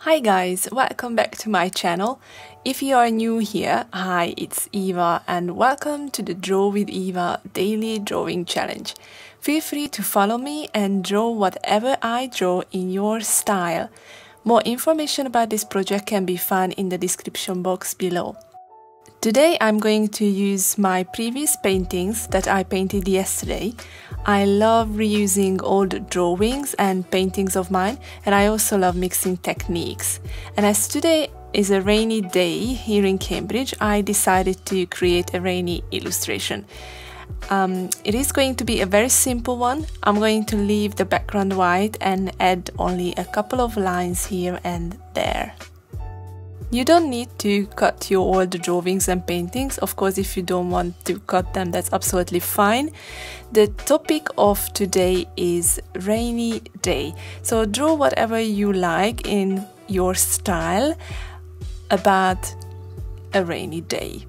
Hi guys, welcome back to my channel. If you are new here, hi, it's Eva and welcome to the Draw with Eva Daily Drawing Challenge. Feel free to follow me and draw whatever I draw in your style. More information about this project can be found in the description box below. Today I'm going to use my previous paintings that I painted yesterday. I love reusing old drawings and paintings of mine, and I also love mixing techniques. And as today is a rainy day here in Cambridge, I decided to create a rainy illustration. It is going to be a very simple one. I'm going to leave the background white and add only a couple of lines here and there. You don't need to cut your old drawings and paintings. Of course, if you don't want to cut them, that's absolutely fine. The topic of today is rainy day. So draw whatever you like in your style about a rainy day.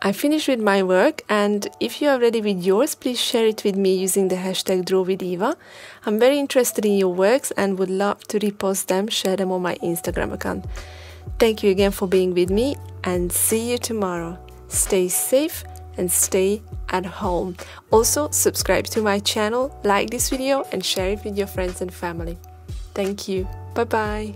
I finished with my work, and if you are ready with yours, please share it with me using the hashtag drawwitheva. I'm very interested in your works and would love to repost them, share them on my Instagram account. Thank you again for being with me, and see you tomorrow. Stay safe and stay at home. Also, subscribe to my channel, like this video and share it with your friends and family. Thank you. Bye bye.